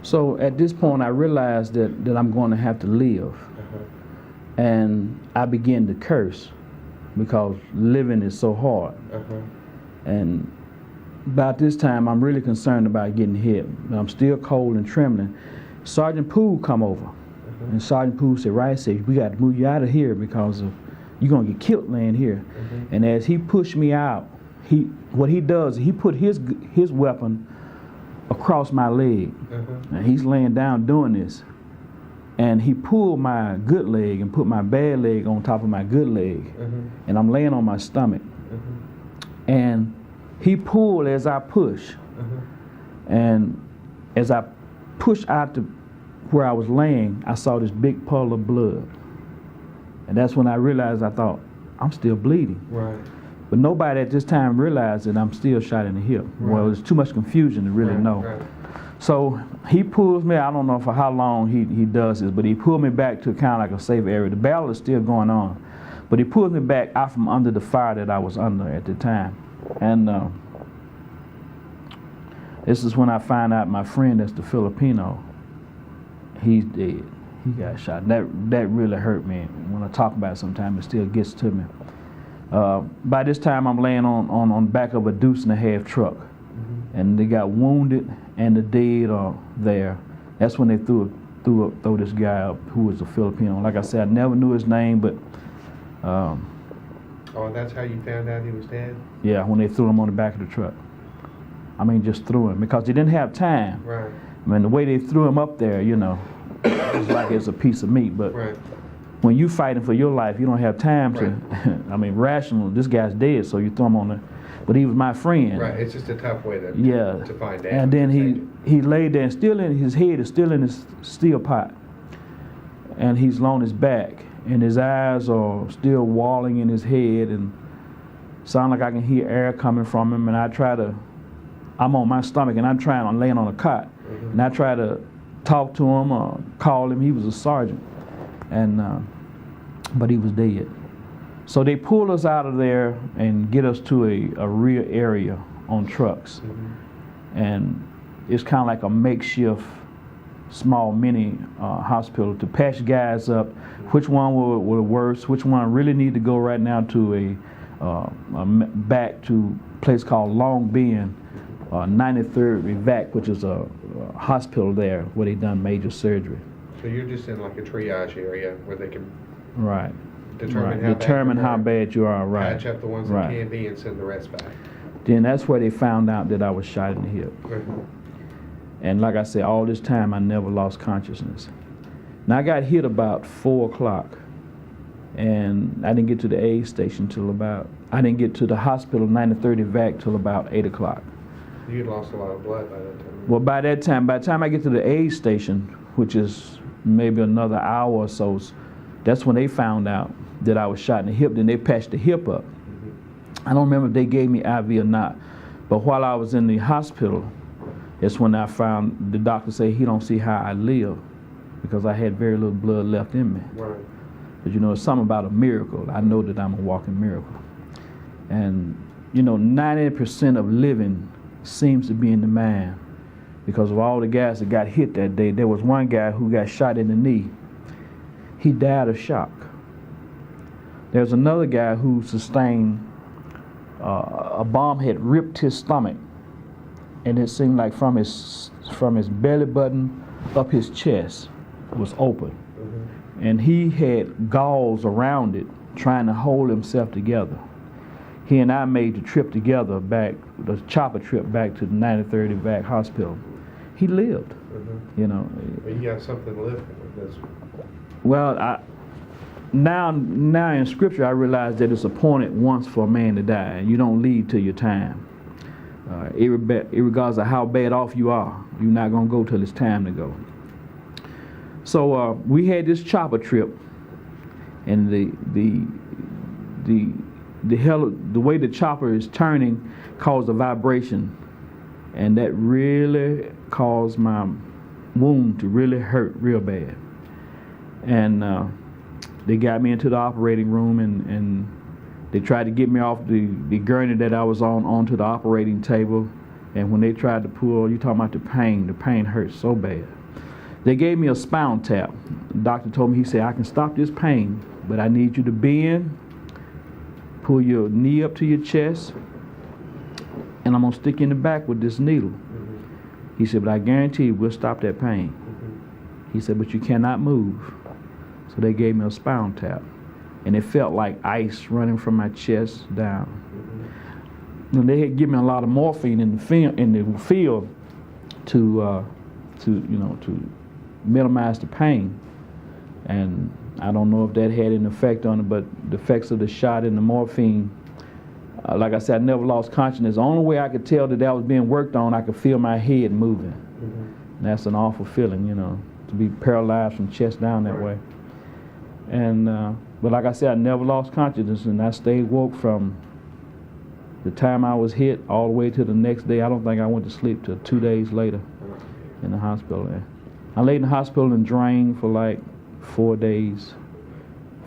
So at this point, I realized that I'm going to have to live. And I began to curse because living is so hard. And about this time, I'm really concerned about getting hit. I'm still cold and trembling. Sergeant Poole come over. And Sergeant Poole said, "Right, said, we got to move you out of here because you're going to get killed laying here." And as he pushed me out, what he does, he put his weapon across my leg. And he's laying down doing this. And he pulled my good leg and put my bad leg on top of my good leg. And I'm laying on my stomach. And he pulled as I push. And as I pushed out to where I was laying, I saw this big puddle of blood. And that's when I realized, I thought, I'm still bleeding. Right. But nobody at this time realized that I'm still shot in the hip. Right. Well, there's too much confusion to really know. Right. So he pulls me, I don't know for how long he does this, but he pulled me back to kind of like a safe area. The battle is still going on. But he pulled me back out from under the fire that I was under at the time. And this is when I find out my friend that's the Filipino, he's dead. He got shot. That really hurt me. When I talk about it sometimes, it still gets to me. By this time, I'm laying on the back of a deuce-and-a-half truck. And they got wounded and the dead are there. That's when they throw this guy up who was a Filipino. Like I said, I never knew his name, but... oh, that's how you found out he was dead? Yeah, when they threw him on the back of the truck. I mean, just threw him, because they didn't have time. Right. I mean, the way they threw him up there, you know, it's like it's a piece of meat, but when you fighting for your life, you don't have time to, I mean, rational, this guy's dead, so you throw him on the, but he was my friend. Right, it's just a tough way to find out. And then he laid there, and still in his head is still in his steel pot, and he's on his back, and his eyes are still walling in his head, and sound like I can hear air coming from him, and I'm on my stomach, and I'm laying on a cot, and I try to talk to him or call him. He was a sergeant, and but he was dead. So they pull us out of there and get us to a rear area on trucks, and it's kind of like a makeshift small mini hospital to patch guys up. Which one were worse? Which one really need to go right now to back to a place called Long Bend, 93rd Evac, which is a hospital there where they done major surgery. So you're just in like a triage area where they can determine how bad you are. Right. Patch up the ones that can be and send the rest back. Then that's where they found out that I was shot in the hip. And like I said, all this time I never lost consciousness. Now I got hit about 4 o'clock, and I didn't get to the aid station I didn't get to the hospital 93rd Evac till about 8 o'clock. You'd lost a lot of blood by that time. Well, by the time I get to the aid station, which is maybe another hour or so, that's when they found out that I was shot in the hip. Then they patched the hip up. I don't remember if they gave me IV or not, but while I was in the hospital, it's when I found the doctor say he don't see how I live, because I had very little blood left in me. Right. But you know, it's something about a miracle. I know that I'm a walking miracle. And you know, 90% of living seems to be in the mind, because of all the guys that got hit that day. There was one guy who got shot in the knee. He died of shock. There's another guy who sustained a bomb had ripped his stomach, and it seemed like from his belly button up his chest was open. And he had gauze around it trying to hold himself together. He and I made the trip together the chopper trip back to the 93rd Evac hospital. He lived, you know. Well, you got something living with this. Well, now in scripture I realize that it's appointed once for a man to die, and you don't leave till your time. Regardless of how bad off you are, you're not gonna go till it's time to go. So we had this chopper trip, and the way the chopper is turning caused a vibration, and that really caused my wound to really hurt real bad. And they got me into the operating room, and they tried to get me off the gurney that I was on onto the operating table. And when they tried to pull, you talking about the pain hurt so bad. They gave me a spinal tap. The doctor told me, he said, I can stop this pain, but I need you to bend, pull your knee up to your chest, and I'm going to stick you in the back with this needle. He said, but I guarantee you we'll stop that pain. He said, but you cannot move. So they gave me a spinal tap. And it felt like ice running from my chest down. And they had given me a lot of morphine in the field to minimize the pain. And I don't know if that had an effect on it, but the effects of the shot and the morphine, like I said, I never lost consciousness. The only way I could tell that was being worked on, I could feel my head moving. And that's an awful feeling, to be paralyzed from chest down that way. And but like I said, I never lost consciousness, and I stayed woke from the time I was hit all the way to the next day. I don't think I went to sleep till 2 days later in the hospital. I laid in the hospital and drained for like 4 days,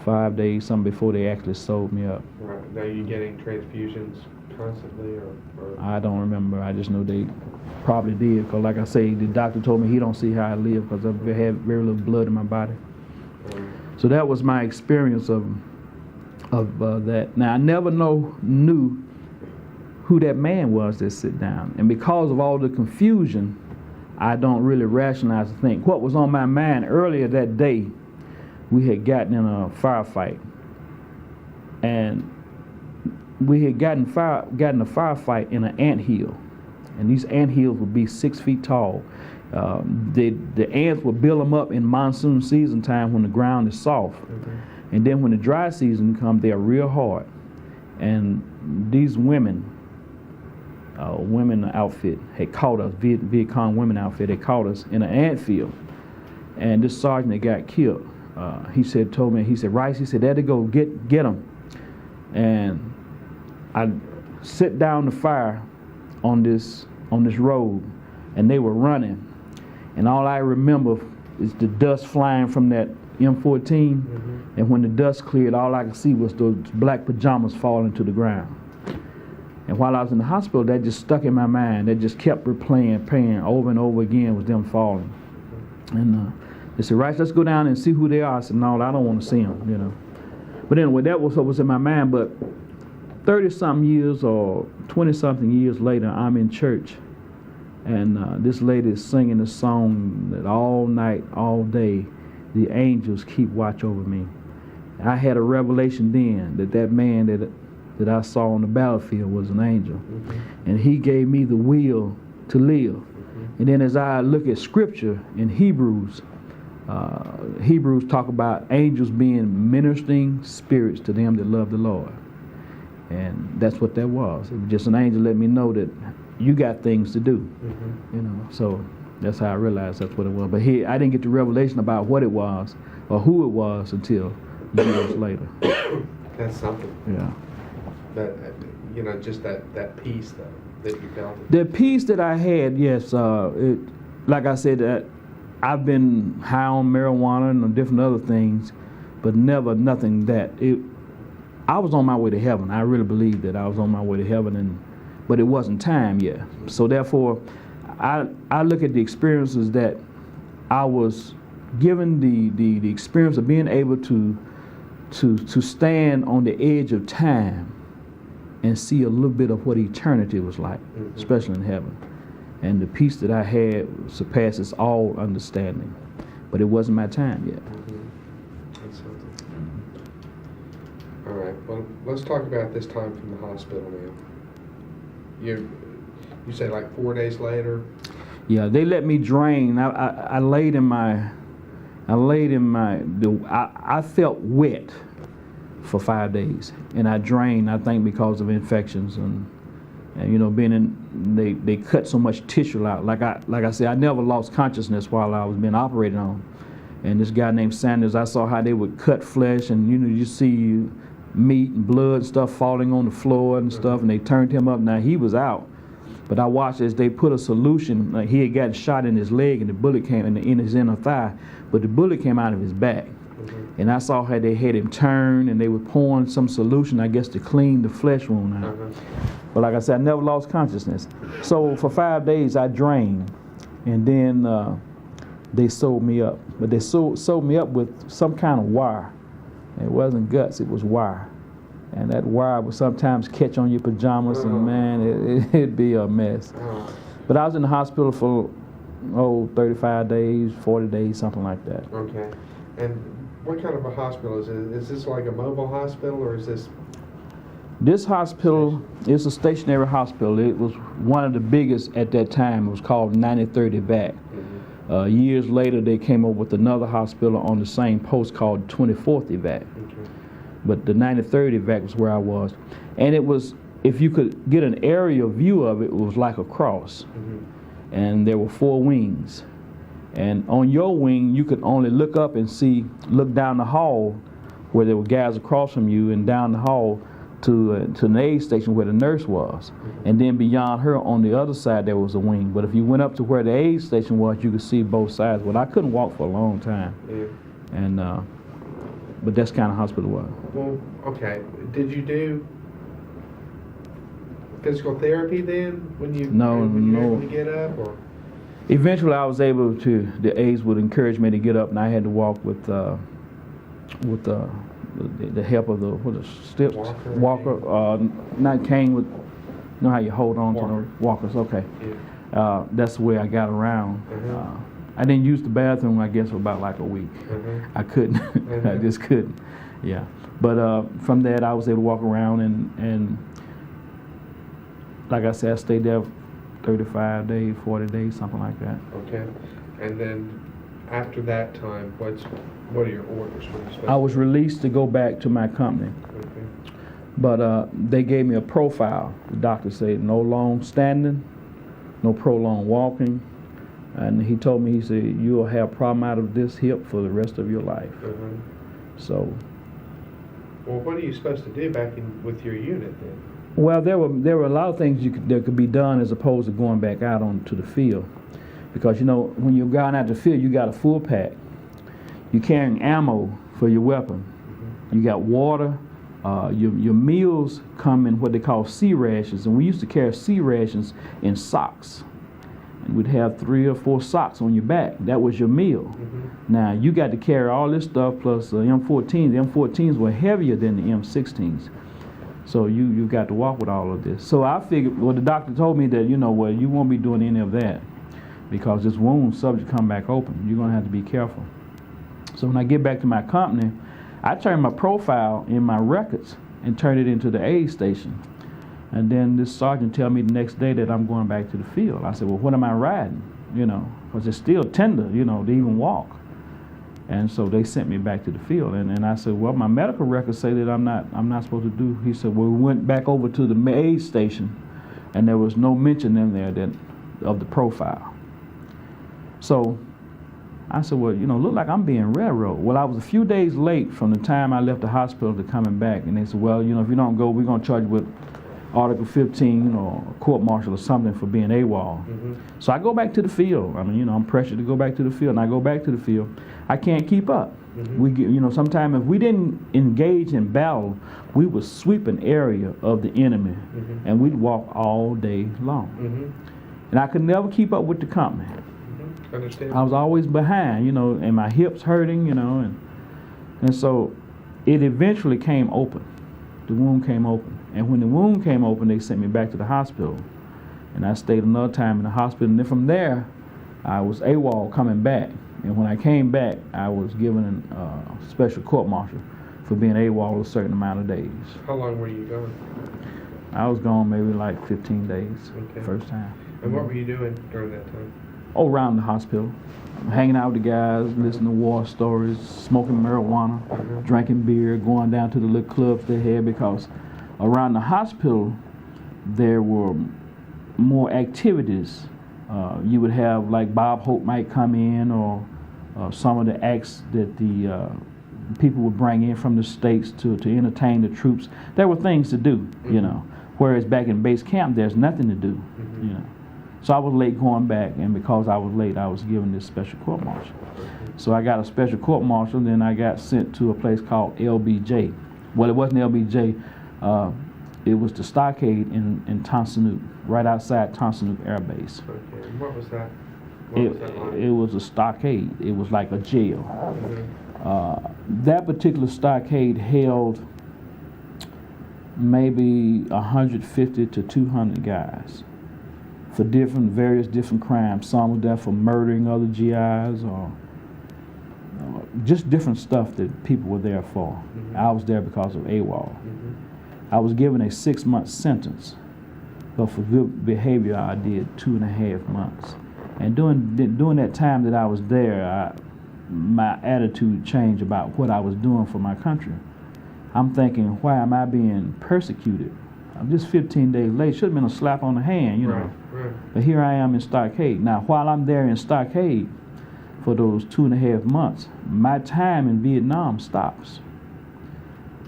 5 days, something before they actually sewed me up. Right. Now you getting transfusions constantly, or? I don't remember. I just know they probably did, because like I say, the doctor told me he don't see how I live because I had very little blood in my body. So that was my experience of that. Now I never knew who that man was that sit down, and because of all the confusion, I don't really rationalize and think. What was on my mind earlier that day, we had gotten in a firefight, and we had gotten a firefight in an anthill, and these anthills would be 6 feet tall. The ants would build them up in monsoon season time when the ground is soft, and then when the dry season comes, they're real hard. And these women outfit had caught us, Viet Cong women outfit had caught us in an antfield, and this sergeant that got killed, he said, Rice, he said, there they go, get them. And I set down the fire on this road, and they were running. And all I remember is the dust flying from that M14. And when the dust cleared, all I could see was those black pajamas falling to the ground. And while I was in the hospital, that just stuck in my mind. That just kept replaying over and over again with them falling. And they said, Rice, let's go down and see who they are. I said, no, I don't want to see them, But anyway, that was what was in my mind. But 30-something years or 20-something years later, I'm in church. And this lady is singing a song that all night, all day, the angels keep watch over me. I had a revelation then that man that I saw on the battlefield was an angel. And he gave me the will to live. And then as I look at scripture in Hebrews talk about angels being ministering spirits to them that love the Lord. And that's what that was. It was just an angel let me know that you got things to do, So that's how I realized that's what it was. But I didn't get the revelation about what it was or who it was until years later. That's something. Yeah. That just that peace that you felt. The peace that I had, yes. Like I said, I've been high on marijuana and different other things, but never nothing that I was on my way to heaven. I really believe that I was on my way to heaven, but it wasn't time yet. So therefore, I look at the experiences that I was given, the experience of being able to stand on the edge of time and see a little bit of what eternity was like, especially in heaven. And the peace that I had surpasses all understanding. But it wasn't my time yet. That's something. All right. Well, let's talk about this time from the hospital now. You say like 4 days later? Yeah, they let me drain. I felt wet for 5 days, and I drained, I think, because of infections and being in, they cut so much tissue out. Like I said, I never lost consciousness while I was being operated on. And this guy named Sanders, I saw how they would cut flesh, and you see meat and blood and stuff falling on the floor and stuff, and they turned him up. Now he was out, but I watched as they put a solution. Like he had gotten shot in his leg, and the bullet came in his inner thigh, but the bullet came out of his back. And I saw how they had him turn, and they were pouring some solution, I guess, to clean the flesh wound out. But like I said, I never lost consciousness. So for 5 days I drained, and then they sewed me up. But they sewed me up with some kind of wire. It wasn't guts, it was wire. And that wire would sometimes catch on your pajamas, and man, it'd be a mess. But I was in the hospital for 35 days, 40 days, something like that. Okay. And what kind of a hospital is it? Is this like a mobile hospital, or is this? This hospital is a stationary hospital. It was one of the biggest at that time. It was called 9030 VAC. Years later, they came up with another hospital on the same post called 24th VAC. But the 9030 VAC was where I was. And it was, if you could get an aerial view of it, it was like a cross. And there were 4 wings. And on your wing, you could only look up and look down the hall where there were guys across from you, and down the hall to an aid station where the nurse was. And then beyond her on the other side, there was a wing. But if you went up to where the aid station was, you could see both sides. Well, I couldn't walk for a long time. And but that's kind of hospital was. Well, okay. Did you do physical therapy then when you were able to get up, or? Eventually, I was able to. The aides would encourage me to get up, and I had to walk with the help of the walker, not cane. With, you know how you hold on to the walkers? Okay. That's the way I got around. I didn't use the bathroom, I guess, for about like a week. I couldn't. I just couldn't. Yeah. But from that, I was able to walk around, and like I said, I stayed there 35 days, 40 days, something like that. Okay. And then after that time, what are your orders? I was released to go back to my company. Okay. But they gave me a profile. The doctor said no long standing, no prolonged walking. And he told me, he said, you'll have a problem out of this hip for the rest of your life. So. Well, what are you supposed to do back with your unit then? Well, there were a lot of things that could be done as opposed to going back out onto the field. Because, you know, when you're going out to the field, you got a full pack. You're carrying ammo for your weapon. You got water. Your meals come in what they call C rations. And we used to carry C rations in socks. And we'd have 3 or 4 socks on your back. That was your meal. Now, you got to carry all this stuff plus M14s. The M14s were heavier than the M16s. So you got to walk with all of this. So I figured, well, the doctor told me that, you know, well, you won't be doing any of that because this wound subject come back open. You're going to have to be careful. So when I get back to my company, I turned my profile in my records and turned it into the aid station. And then this sergeant tell me the next day that I'm going back to the field. I said, well, what am I riding? You know, because it's still tender, you know, to even walk. And so they sent me back to the field. And I said, well, my medical records say that I'm not supposed to do. He said, well, we went back over to the aid station, and there was no mention in there of the profile. So I said, well, you know, look like I'm being railroaded. Well, I was a few days late from the time I left the hospital to coming back. And they said, well, you know, if you don't go, we're going to charge you with Article 15 or court-martial or something for being AWOL. So I go back to the field. I mean, you know, I'm pressured to go back to the field. And I go back to the field. I can't keep up. We get, you know, sometimes if we didn't engage in battle, we would sweep an area of the enemy, and we'd walk all day long. And I could never keep up with the company. Understand. I was always behind, you know, and my hips hurting, you know, and so it eventually came open. The wound came open. And when the wound came open, they sent me back to the hospital. And I stayed another time in the hospital. And then from there, I was AWOL coming back. And when I came back, I was given a special court-martial for being AWOL a certain amount of days. How long were you gone? I was gone maybe like 15 days, first time. And what were you doing during that time? Oh, around the hospital. Hanging out with the guys, listening to war stories, smoking marijuana, drinking beer, going down to the little clubs they had, because around the hospital there were more activities. You would have, like, Bob Hope might come in, or some of the acts that the people would bring in from the States to entertain the troops. There were things to do, you know, whereas back in base camp there's nothing to do, you know. So I was late going back, and because I was late, I was given this special court-martial. So I got a special court martial, then I got sent to a place called LBJ. Well, it wasn't LBJ. It was the stockade in Tonsanuk, right outside Tonsanuk Air Base. Okay. And what was that? It was a stockade. It was like a jail. That particular stockade held maybe 150 to 200 guys for various different crimes. Some were there for murdering other GIs or just different stuff that people were there for. I was there because of AWOL. I was given a 6-month sentence, but for good behavior I did 2.5 months. And during that time that I was there, my attitude changed about what I was doing for my country. I'm thinking, why am I being persecuted? I'm just 15 days late. Should have been a slap on the hand, you know. Right. But here I am in stockade. Now, while I'm there in stockade for those 2.5 months, my time in Vietnam stops.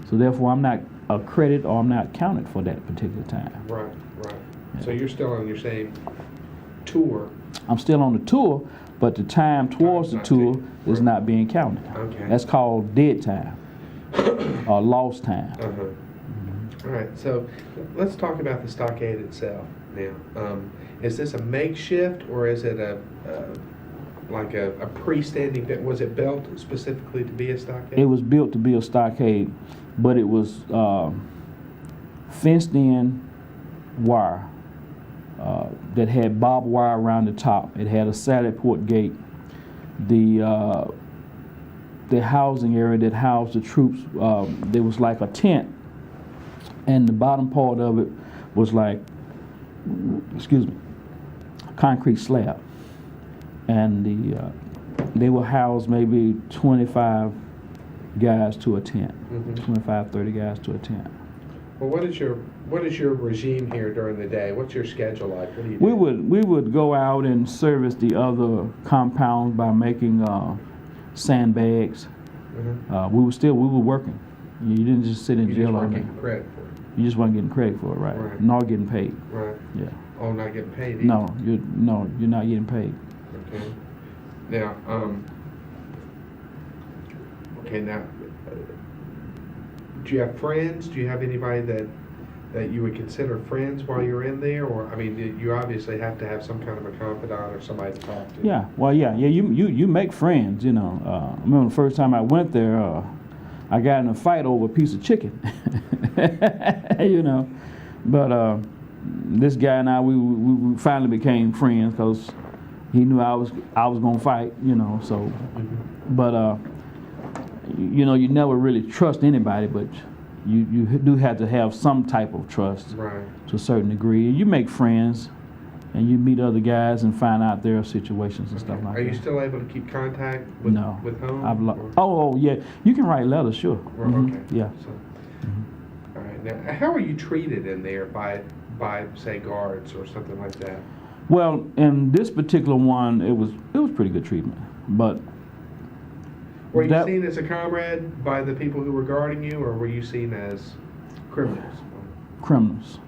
So therefore, I'm not accredited or I'm not counted for that particular time. Right. Yeah. So you're still on your same tour. I'm still on the tour, but the time towards the tour is not being counted. Okay. That's called dead time or lost time. All right, so let's talk about the stockade itself now. Is this a makeshift or is it like a freestanding? Was it built specifically to be a stockade? It was built to be a stockade, but it was fenced in wire that had barbed wire around the top. It had a Sally Port gate. The housing area that housed the troops, there was like a tent, and the bottom part of it was like, concrete slab. And they will house maybe 25 guys to a tent, 25, 30 guys to a tent. Well, what is your regime here during the day? What's your schedule like? What do you do? We would go out and service the other compounds by making sandbags. We were working. You didn't just sit in jail all day. Credit for it. You just weren't getting credit for it, right? Nor getting paid. Right. Yeah. Oh, not getting paid either. No, you're not getting paid. Okay. Now, do you have friends? Do you have anybody that you would consider friends while you're in there? Or, I mean, you obviously have to have some kind of a confidant or somebody to talk to. Yeah, well, yeah, you make friends, you know. I remember the first time I went there, I got in a fight over a piece of chicken, you know. But this guy and I, we finally became friends because he knew I was gonna fight, you know. So, but you know, you never really trust anybody, but you do have to have some type of trust, right, to a certain degree. You make friends, and you meet other guys and find out their situations and stuff like that. Are you still able to keep contact with home? Oh yeah, you can write letters, sure. Okay. Yeah. So, all right. Now, how are you treated in there by say guards or something like that? Well, in this particular one, it was pretty good treatment, but. Were you seen as a comrade by the people who were guarding you, or were you seen as criminals? Criminals.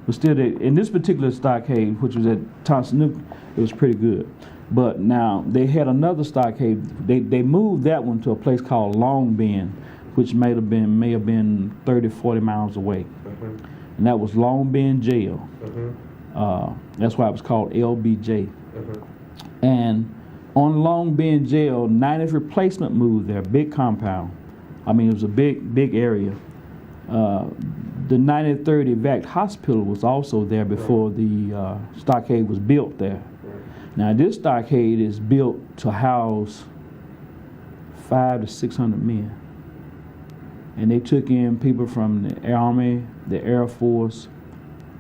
But still, in this particular stockade, which was at Tonsanuk, it was pretty good. But now, they had another stockade. They moved that one to a place called Long Bend, which may have been 30, 40 miles away. And that was Long Bend Jail. That's why it was called LBJ. And on Long Bend Jail, 90th Replacement moved there, big compound. I mean, it was a big area. The 93rd Evac Hospital was also there before the stockade was built there. Now, this stockade is built to house 500 to 600 men. And they took in people from the Army, the Air Force,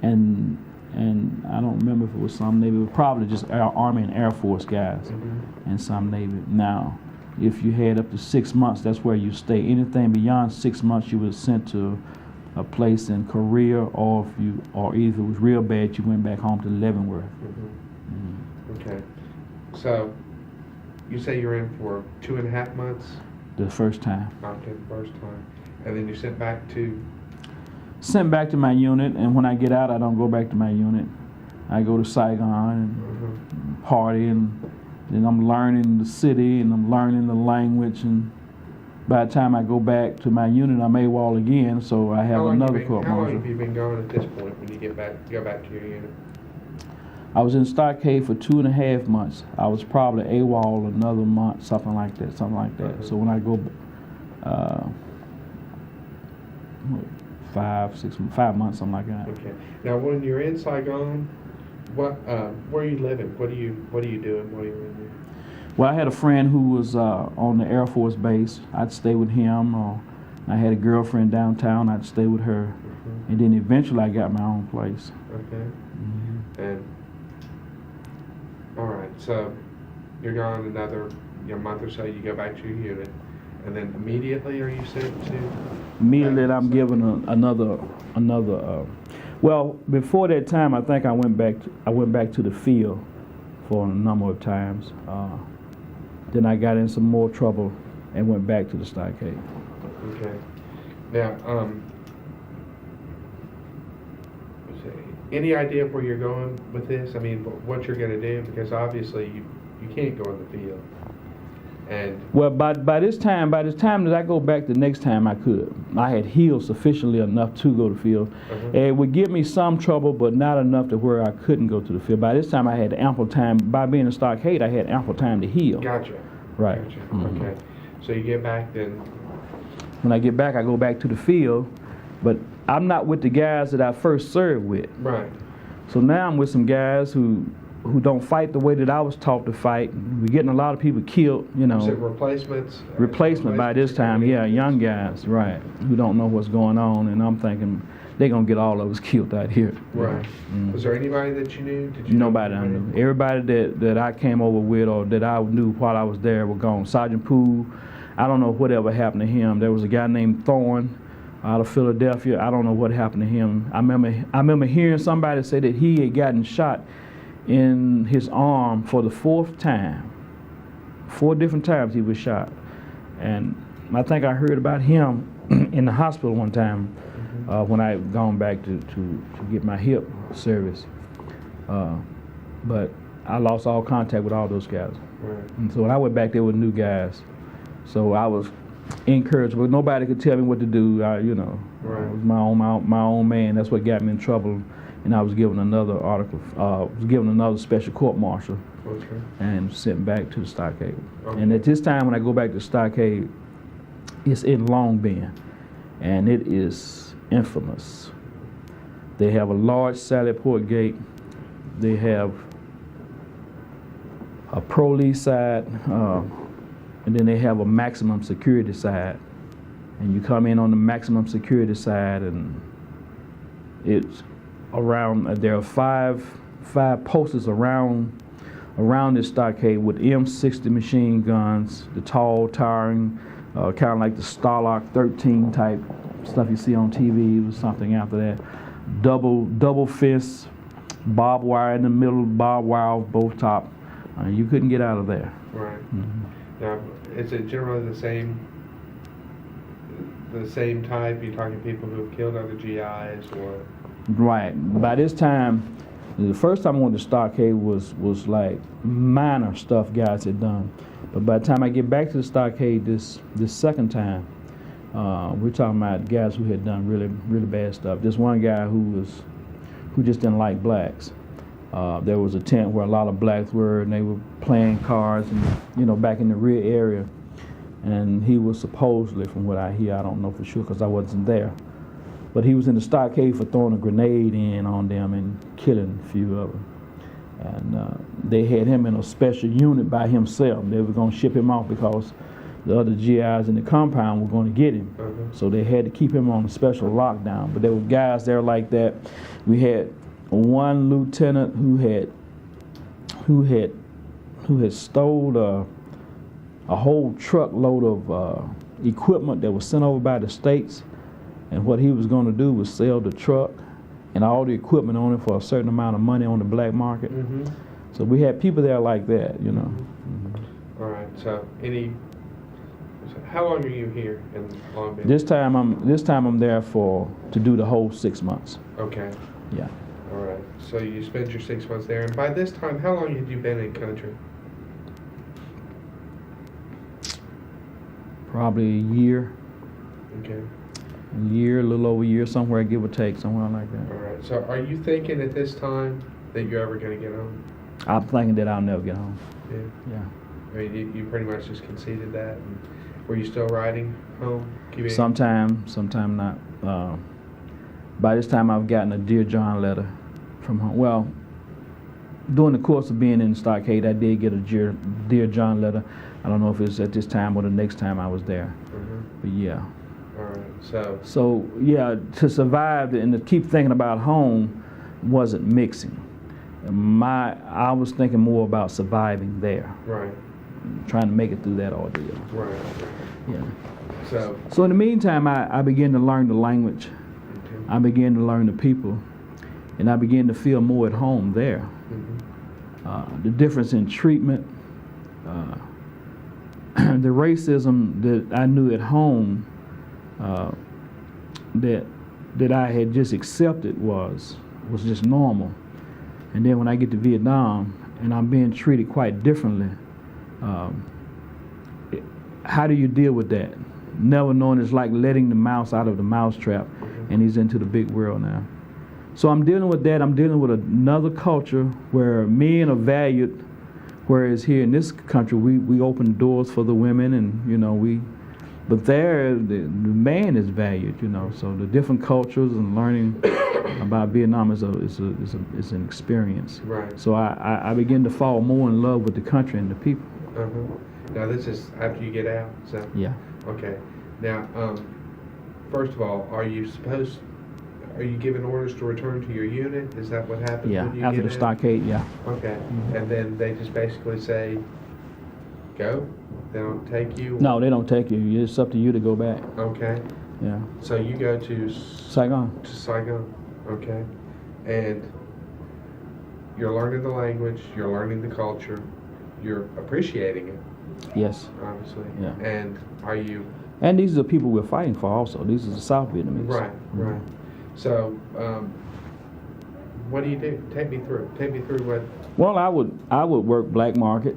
and I don't remember if it was some Navy. It was probably just Army and Air Force guys, and some Navy. Now, if you had up to 6 months, that's where you stay. Anything beyond 6 months, you were sent to a place in Korea, or if it was real bad, you went back home to Leavenworth. Okay. So, you say you're in for 2.5 months? The first time. Okay, the first time. And then you're sent back to? Sent back to my unit, and when I get out, I don't go back to my unit. I go to Saigon and party and Then I'm learning the city and I'm learning the language, and by the time I go back to my unit, I'm AWOL again, so I have another court How long martial. have you been gone at this point when you go back to your unit? I was in stockade for 2.5 months. I was probably AWOL another month, something like that. Mm-hmm. So when I go 5 months, something like that. Okay. Now, when you're in Saigon, where are you living? What are you doing while you're in there? Well, I had a friend who was on the Air Force base. I'd stay with him. Or I had a girlfriend downtown. I'd stay with her. Mm-hmm. And then eventually I got my own place. Okay. Mm-hmm. And all right, so you're gone another month or so. You go back to your unit, and then immediately are you sent to? Immediately I'm given another. Well, before that time, I think I went back to the field for a number of times. Then I got in some more trouble and went back to the stockade. Okay. Now, let's see. Any idea of where you're going with this? I mean, what you're going to do? Because obviously you can't go in the field. And well, by this time that I go back the next time I could. I had healed sufficiently enough to go to the field. It would give me some trouble, but not enough to where I couldn't go to the field. By this time I had ample time. By being in stockade, I had ample time to heal. Gotcha. Right. Gotcha. Mm-hmm. Okay. So you get back then. When I get back, I go back to the field, but I'm not with the guys that I first served with. Right. So now I'm with some guys who don't fight the way that I was taught to fight. We're getting a lot of people killed, you know. Is it replacements? Replacement by this time, yeah, young guys, right, who don't know what's going on, and I'm thinking they're going to get all of us killed out here. Right. Mm. Was there anybody that you knew? Nobody I knew. Everybody that I came over with or that I knew while I was there were gone. Sergeant Poole, I don't know whatever happened to him. There was a guy named Thorne out of Philadelphia. I don't know what happened to him. I remember hearing somebody say that he had gotten shot in his arm for the 4th time. 4 different times he was shot. And I think I heard about him in the hospital one time when I had gone back to get my hip service. But I lost all contact with all those guys. Right. And so when I went back, there were new guys. So I was encouraged, but nobody could tell me what to do. Right. I was my own man. That's what got me in trouble. And I was given another special court martial. Okay. And sent back to the stockade. Okay. And at this time, when I go back to the stockade, it's in Long Bend, and it is infamous. They have a large Sally Port gate. They have a pro-lease side, and then they have a maximum security side. And you come in on the maximum security side, and it's around. There are five posters around this stockade with M60 machine guns, the tall, towering, kind of like the Starlock 13 type stuff you see on TV or something after that. Double fist, barbed wire in the middle, barbed wire off both top. You couldn't get out of there. Right. Mm-hmm. Now, is it generally the same type? You're talking people who have killed other GIs or? Right. By this time, the first time I went to stockade was like minor stuff guys had done. But by the time I get back to the stockade this second time, we're talking about guys who had done really, really bad stuff. This one guy who just didn't like blacks. There was a tent where a lot of blacks were, and they were playing cards, and back in the rear area. And he was supposedly, from what I hear, I don't know for sure because I wasn't there, but he was in the stockade for throwing a grenade in on them and killing a few of them. And they had him in a special unit by himself. They were going to ship him off because the other GIs in the compound were going to get him. Mm-hmm. So they had to keep him on a special lockdown. But there were guys there like that. We had one lieutenant who had stole a whole truckload of equipment that was sent over by the states, and what he was going to do was sell the truck and all the equipment on it for a certain amount of money on the black market. Mm-hmm. So we had people there like that, Mm-hmm. All right. So how long are you here in Long Beach? This time I'm there to do the whole 6 months. Okay. Yeah. All right. So you spent your 6 months there, and by this time, how long had you been in country? probably a year. Okay. A year, a little over a year, somewhere, give or take, somewhere like that. All right. So are you thinking at this time that you're ever going to get home? I'm thinking that I'll never get home. Yeah. Yeah. I mean, you pretty much just conceded that. And were you still riding home? Sometime not. By this time, I've gotten a Dear John letter from home. Well, during the course of being in the stockade, I did get a Dear John letter. I don't know if it's at this time or the next time I was there. But yeah. All right. So yeah, to survive and to keep thinking about home wasn't mixing. I was thinking more about surviving there. Right. Trying to make it through that ordeal. Right. Yeah. So in the meantime, I began to learn the language. Okay. I began to learn the people, and I began to feel more at home there. The difference in treatment, the racism that I knew at home, that I had just accepted was just normal. And then when I get to Vietnam and I'm being treated quite differently, how do you deal with that? Never knowing it's like letting the mouse out of the mousetrap, and he's into the big world now. So I'm dealing with that. I'm dealing with another culture where men are valued, whereas here in this country we open doors for the women, and but there the man is valued, So the different cultures and learning about Vietnam is an experience. Right. So I begin to fall more in love with the country and the people. Now this is after you get out. So Yeah. Okay. Now, first of all, are you given orders to return to your unit? Is that what happens? Yeah. When you After get the out? stockade, yeah. Okay. And then they just basically say, go? They don't take you? No, they don't take you. It's up to you to go back. Okay. Yeah. So you go to Saigon. Saigon. Okay. And you're learning the language, you're learning the culture, you're appreciating it, Yes. obviously. Yeah. And are you... And these are the people we're fighting for also. These are the South Vietnamese. Right, right. So, what do you do? Take me through what... Well, I would work black market.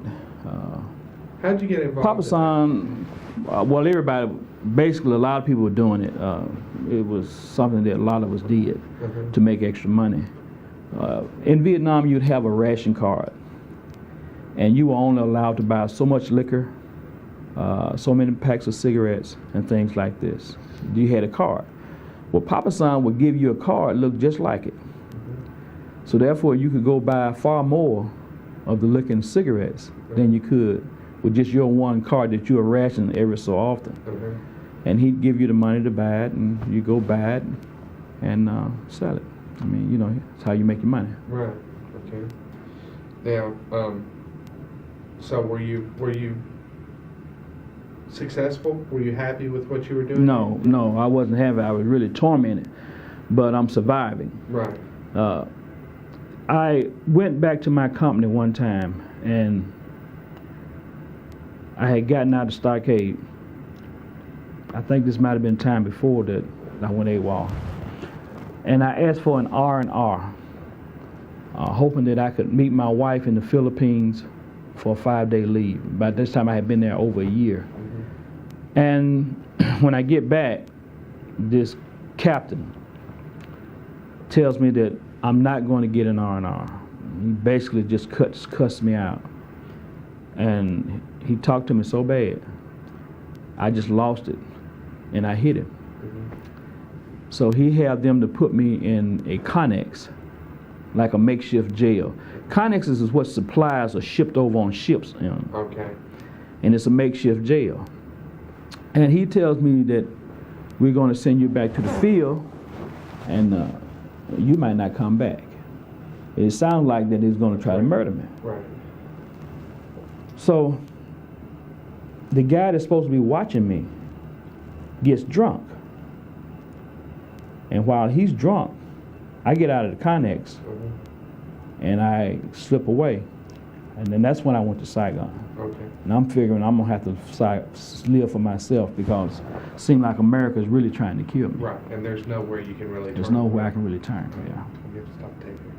How'd you get involved? Papa San, well, everybody, basically a lot of people were doing it. It was something that a lot of us did to make extra money. In Vietnam, you'd have a ration card, and you were only allowed to buy so much liquor, so many packs of cigarettes, and things like this. You had a card. Well, Papa San would give you a card looked just like it. So therefore, you could go buy far more of the liquor and cigarettes than you could with just your one card that you were rationing every so often. And he'd give you the money to buy it, and you go buy it and sell it. I mean, it's how you make your money. Right. Okay. Now, so were you successful? Were you happy with what you were doing? No, I wasn't happy. I was really tormented, but I'm surviving. Right. I went back to my company one time, and I had gotten out of stockade. I think this might have been time before that I went AWOL. And I asked for an R&R, hoping that I could meet my wife in the Philippines for a 5-day leave. By this time, I had been there over a year. And when I get back, this captain tells me that I'm not going to get an R&R. He basically just cussed me out. And he talked to me so bad, I just lost it, and I hit him. So he had them to put me in a connex, like a makeshift jail. Connexes is what supplies are shipped over on ships. Okay. And it's a makeshift jail. And he tells me that we're going to send you back to the field, and you might not come back. It sounds like that he's going to try to murder me. Right. So the guy that's supposed to be watching me gets drunk. And while he's drunk, I get out of the connex and I slip away. And then that's when I went to Saigon. Okay. And I'm figuring I'm going to have to live for myself, because it seems like America's really trying to kill me. Right, and there's nowhere you can really turn. There's nowhere I can really turn, yeah. You have to stop taking